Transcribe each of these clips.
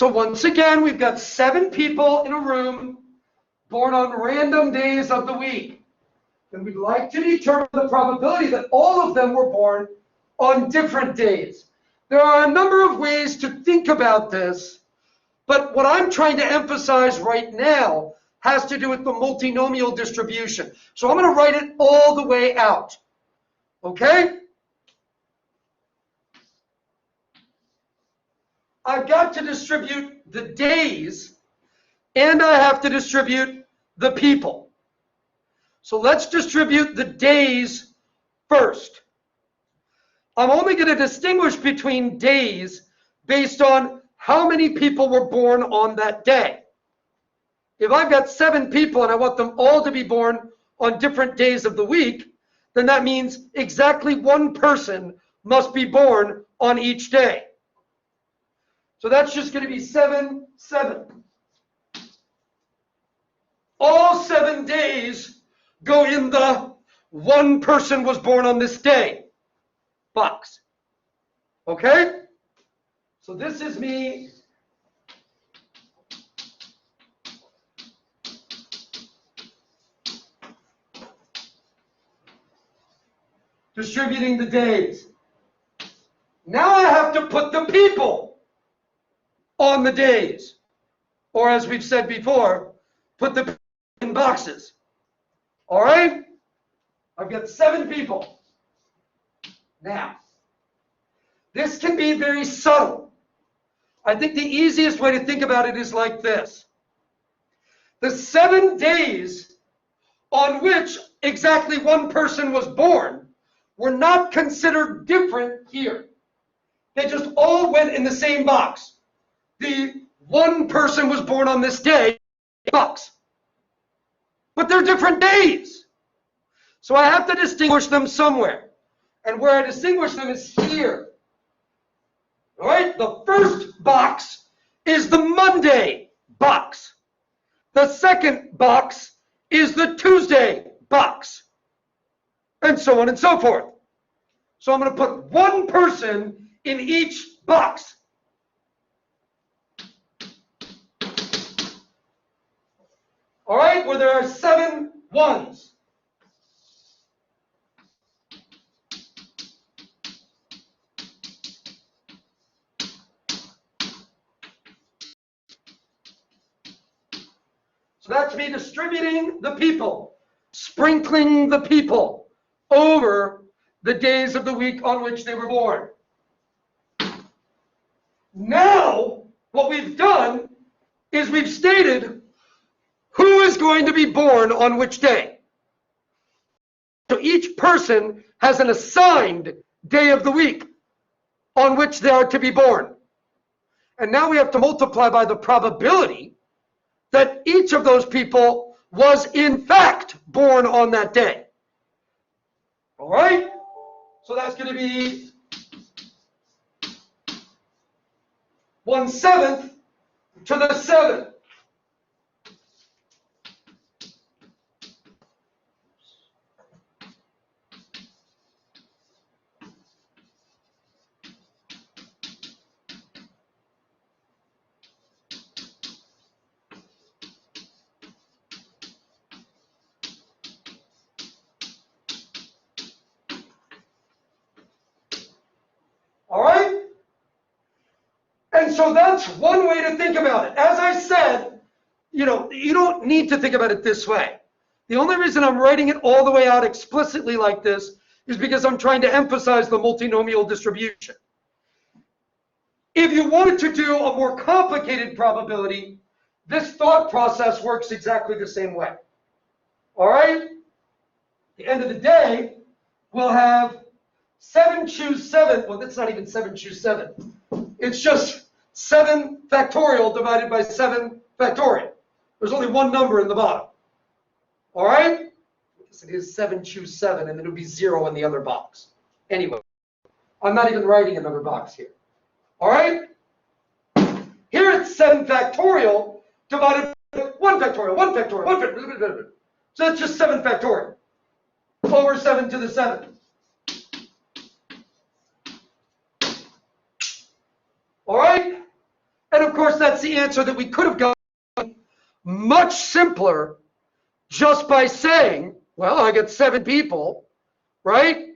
So once again, we've got 7 people in a room born on random days of the week. And we'd like to determine the probability that all of them were born on different days. There are a number of ways to think about this, but what I'm trying to emphasize right now has to do with the multinomial distribution. So I'm going to write it all the way out. Okay? I've got to distribute the days, and I have to distribute the people. So let's distribute the days first. I'm only going to distinguish between days based on how many people were born on that day. If I've got 7 people and I want them all to be born on different days of the week, then that means exactly 1 person must be born on each day. So that's just going to be 7, 7. All 7 days go in the 1 person was born on this day box. Okay? So this is me distributing the days. Now I have to put the people on the days. Or as we've said before, put the in boxes. All right? I've got 7 people. Now, this can be very subtle. I think the easiest way to think about it is like this. The 7 days on which exactly 1 person was born were not considered different here. They just all went in the same box. The 1 person was born on this day box. But they're different days. So I have to distinguish them somewhere. And where I distinguish them is here. All right? The first box is the Monday box. The second box is the Tuesday box. And so on and so forth. So I'm going to put 1 person in each box. All right, where there are 7 ones. So that's me distributing the people, sprinkling the people over the days of the week on which they were born. Now, what we've done is we've stated who is going to be born on which day. So each person has an assigned day of the week on which they are to be born. And now we have to multiply by the probability that each of those people was in fact born on that day. All right? So that's going to be 1/7 to the 7. All right? And so that's one way to think about it. As I said, you don't need to think about it this way. The only reason I'm writing it all the way out explicitly like this is because I'm trying to emphasize the multinomial distribution. If you wanted to do a more complicated probability, this thought process works exactly the same way. All right? At the end of the day, we'll have 7 choose 7. Well, that's not even 7 choose 7. It's just 7 factorial divided by 7 factorial. There's only 1 number in the bottom. All right? I guess it is 7 choose 7, and then it would be 0 in the other box. Anyway, I'm not even writing another box here. All right? Here it's 7 factorial divided by 1 factorial, 1 factorial, 1 factorial. So that's just 7 factorial over 7 to the 7. All right? And And of course, that's the answer that we could have gotten much simpler just by saying, well, I got 7 people, right?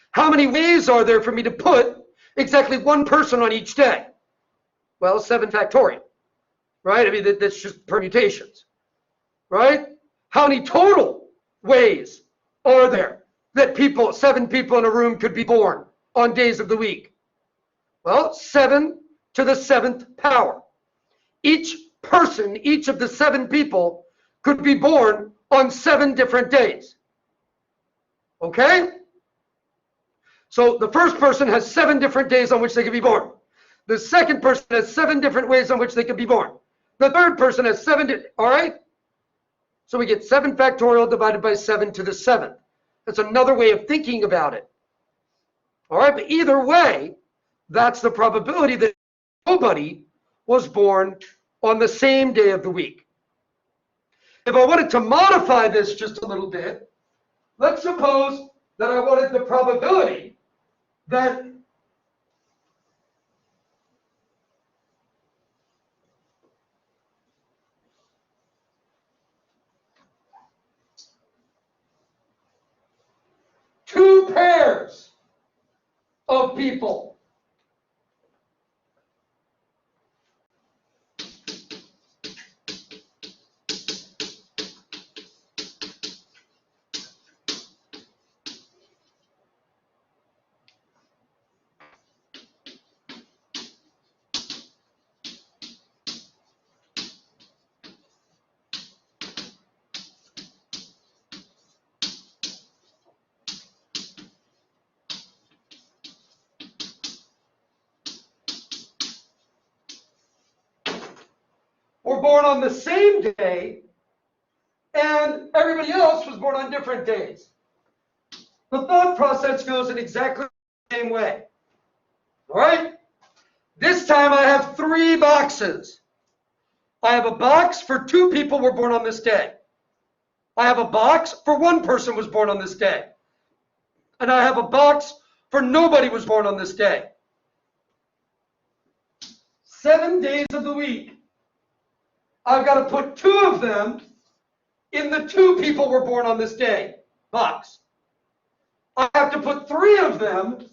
How many ways are there for me to put exactly 1 person on each day? Well, 7 factorial, right? I mean, that's just permutations, right? How many total ways are there that 7 people in a room could be born on days of the week? Well, 7 to the 7th power. Each person, each of the 7 people could be born on 7 different days. Okay? So the first person has 7 different days on which they can be born. The second person has 7 different ways on which they can be born. The third person has 7, all right? So we get 7 factorial divided by 7 to the 7th. That's another way of thinking about it. All right, but either way, that's the probability that nobody was born on the same day of the week. If I wanted to modify this just a little bit, let's suppose that I wanted the probability that two pairs of people were born on the same day and everybody else was born on different days. The thought process goes in exactly the same way. All right? This time I have 3 boxes. I have a box for 2 people were born on this day. I have a box for 1 person was born on this day. And I have a box for nobody was born on this day. 7 days of the week. I've got to put 2 of them in the 2 people were born on this day box. I have to put 3 of them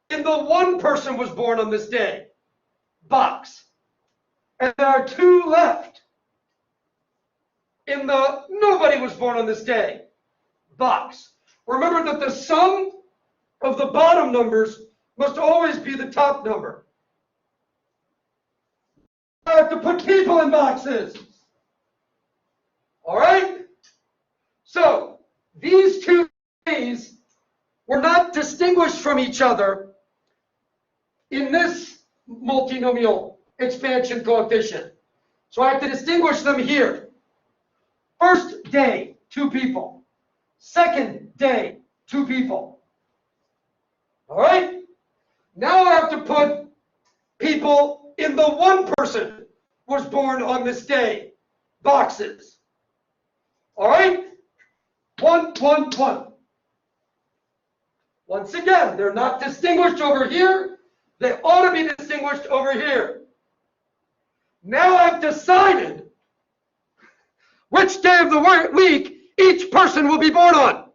in the 1 person was born on this day box. And there are 2 left in the nobody was born on this day box. Remember that the sum of the bottom numbers must always be the top number. I have to put people in boxes. All right? So these 2 days were not distinguished from each other in this multinomial expansion coefficient. So I have to distinguish them here. First day, 2 people. Second day, 2 people. All right? Now I have to put people in the 1 person was born on this day boxes. All right? 1, 1, 1. Once again, they're not distinguished over here. They ought to be distinguished over here. Now I've decided which day of the week each person will be born on.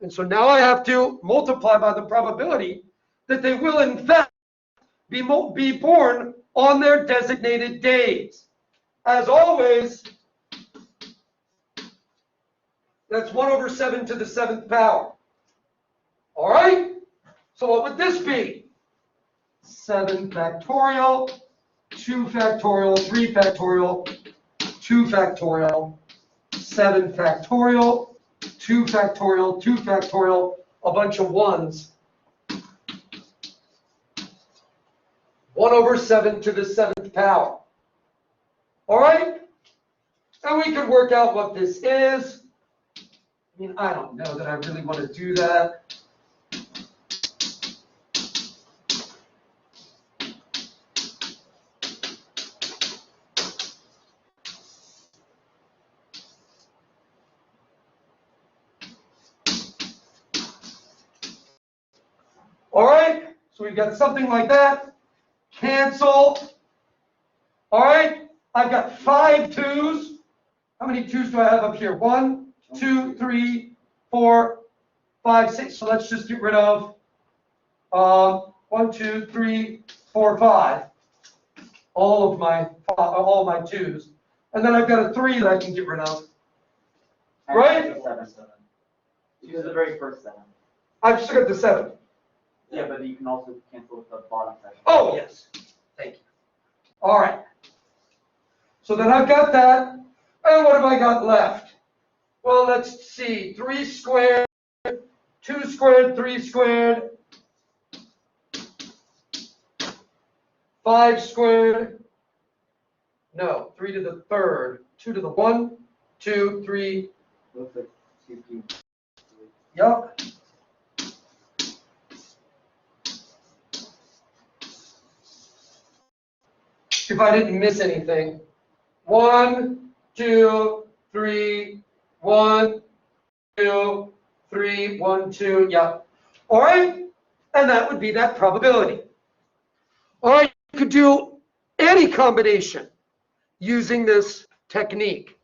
And so now I have to multiply by the probability that they will in fact be born on their designated days. As always, that's 1 over 7 to the 7th power. All right? So what would this be? 7 factorial, 2 factorial, 3 factorial, 2 factorial, 7 factorial, 2 factorial, 2 factorial, a bunch of 1s. 1 over 7 to the 7th power. All right? And we could work out what this is. I mean, I don't know that I really want to do that. All right, so we've got something like that. cancel. All right, I've got 5 2s. How many 2s do I have up here? 1, 2, 3, 4, 5, 6. So let's just get rid of 1, 2, 3, 4, 5. All of my 2s. And then I've got a 3 that I can get rid of. Right? 7. Use the very first 7. I've still got the 7. Yeah, but you can also cancel with the bottom section. Oh, yes. Thank you. All right. So then I've got that. And what have I got left? Well, let's see. 3 squared, 2 squared, 3 squared, 5 squared. No, 3 to the 3rd. 2 to the 1, 2, 3. Looks like 2 cubes. Yup. If I didn't miss anything. 1, 2, 3, 1, 2, 3, 1, 2, yeah. All right, and that would be that probability. All right, you could do any combination using this technique.